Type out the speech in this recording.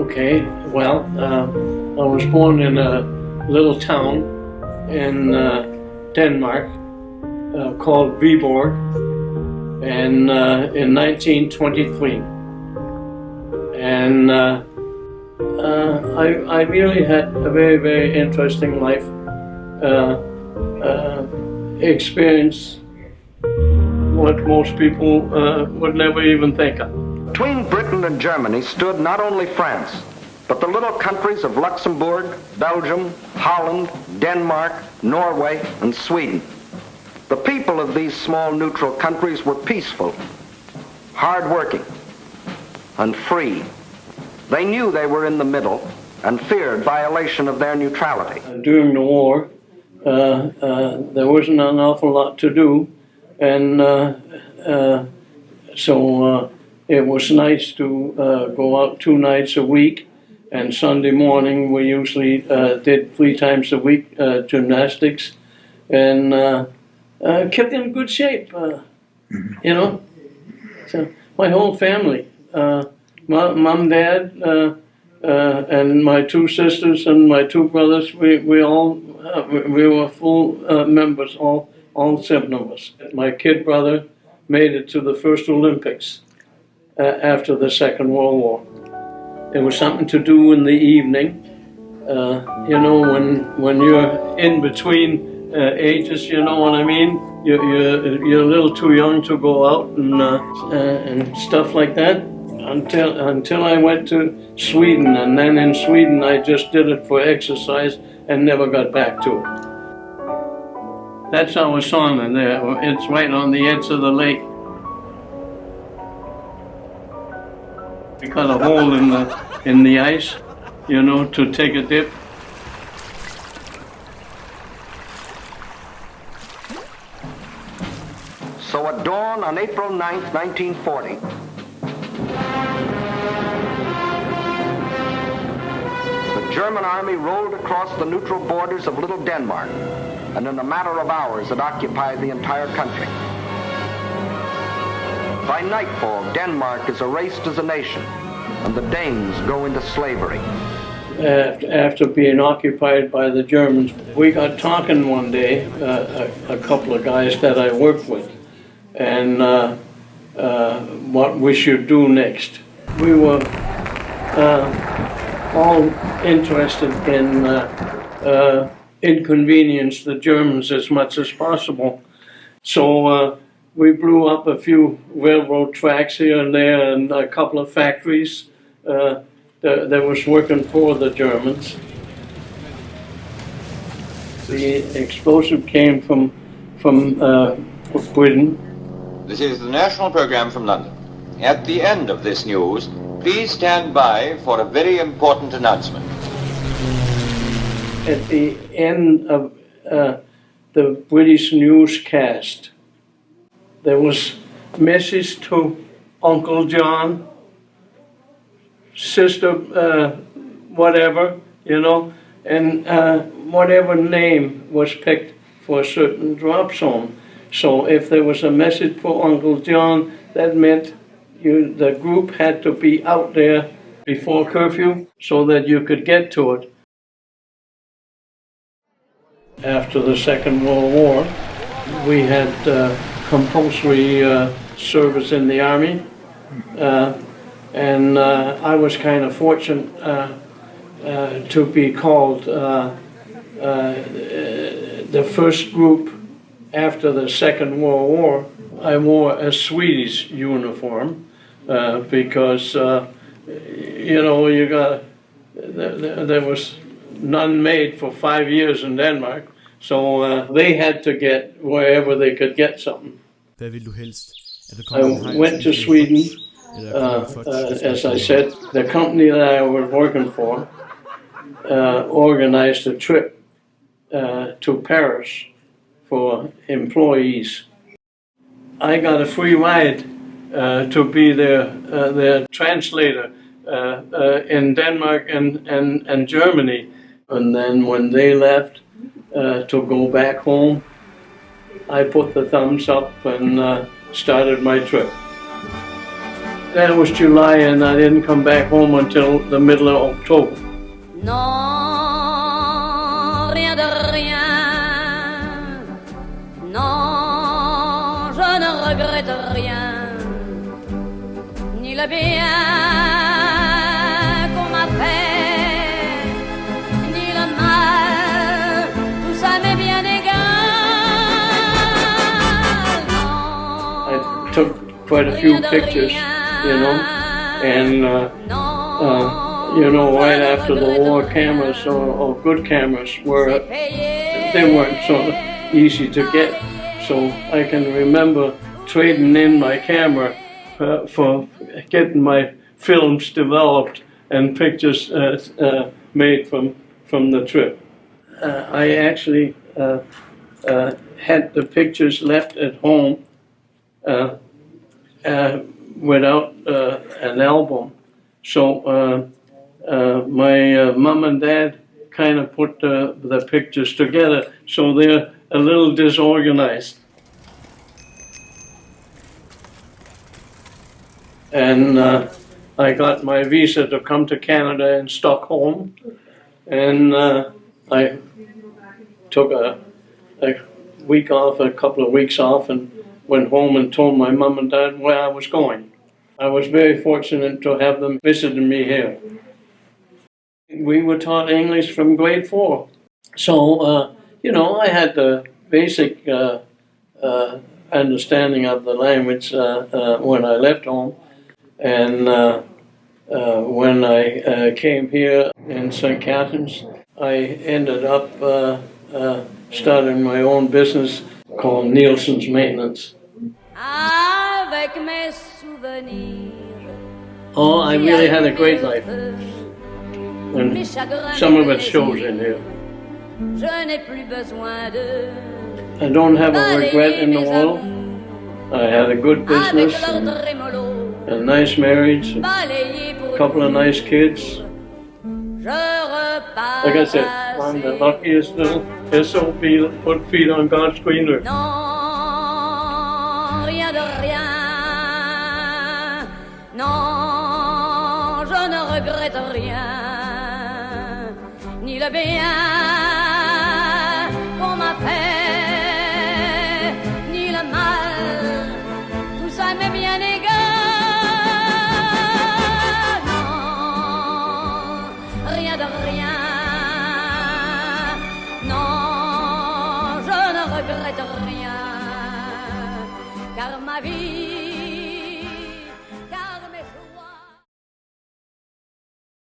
Okay, well, I was born in a little town in Denmark called Viborg and in 1923. And I really had a very, very interesting life, experience what most people would never even think of. Between Britain and Germany stood not only France, but the little countries of Luxembourg, Belgium, Holland, Denmark, Norway, and Sweden. The people of these small neutral countries were peaceful, hard-working, and free. They knew they were in the middle and feared violation of their neutrality. During the war, there wasn't an awful lot to do, and so it was nice to go out 2 nights a week, and Sunday morning we usually did 3 times a week gymnastics, and kept in good shape, you know. So my whole family, mom, dad, and my 2 sisters and my 2 brothers, we were full members, all 7 of us. My kid brother made it to the first Olympics after the Second World War. There was something to do in the evening, you know, when you're in between ages, you know what I mean? You're a little too young to go out and stuff like that. Until I went to Sweden, and then in Sweden I just did it for exercise and never got back to it. That's our sauna there. It's right on the edge of the lake. We cut a hole in the ice, you know, to take a dip. So at dawn on April 9th, 1940, the German army rolled across the neutral borders of Little Denmark, and in a matter of hours it occupied the entire country. By nightfall, Denmark is erased as a nation, and the Danes go into slavery. After being occupied by the Germans, we got talking one day, a couple of guys that I worked with, and what we should do next. We were all interested in inconvenience the Germans as much as possible. So we blew up a few railroad tracks here and there, and a couple of factories that was working for the Germans. The explosive came from Britain. This is the national program from London. At the end of this news, please stand by for a very important announcement. At the end of the British newscast, there was a message to Uncle John, Sister whatever, you know, and whatever name was picked for a certain drop zone. So if there was a message for Uncle John, that meant the group had to be out there before curfew so that you could get to it. After the Second World War, we had compulsory service in the Army, and I was kind of fortunate to be called the first group after the Second World War. I wore a Swedish uniform because, you know, there was none made for 5 years in Denmark, so they had to get wherever they could get something. Hvad vil du helst? I went to Sweden, as I said. The company that I was working for organized a trip to Paris for employees. I got a free ride to be their translator in Denmark and Germany. And then when they left to go back home, I put the thumbs up and started my trip. That was July, and I didn't come back home until the middle of October. Non, rien de rien. Non, je ne regrette rien. Ni le bien qu'on m'a fait, ni le mal, tout ça m'est bien égal. Non, I took quite a few rien de pictures, rien. you know, and you know, right after the war, cameras or good cameras they weren't so easy to get. So I can remember trading in my camera for getting my films developed and pictures made from the trip. I actually had the pictures left at home without an album. So my mom and dad kind of put the pictures together, so they're a little disorganized. And I got my visa to come to Canada in Stockholm, and I took a week off, a couple of weeks off, and went home and told my mom and dad where I was going. I was very fortunate to have them visiting me here. We were taught English from grade 4. So, you know, I had the basic understanding of the language when I left home. And when I came here in St. Catharines, I ended up starting my own business called Nielsen's Maintenance. Avec mes souvenirs. Oh, I really had a great life. And Mes chagrins, some of it mes shows in here. Je n'ai plus besoin de I don't have a regret in the mes world. amours. I had a good Avec business leur and trémolo, a nice marriage, a balayé pour couple of nice kids. je repars. Like I said, I'm the luckiest little SOB that put feet on God's green earth. Non, rien de rien. Non, je ne regrette rien. Ni le bien qu'on m'a fait, ni le mal. Tout ça m'est bien égal. Non, rien de rien. Non, je ne regrette rien, car ma vie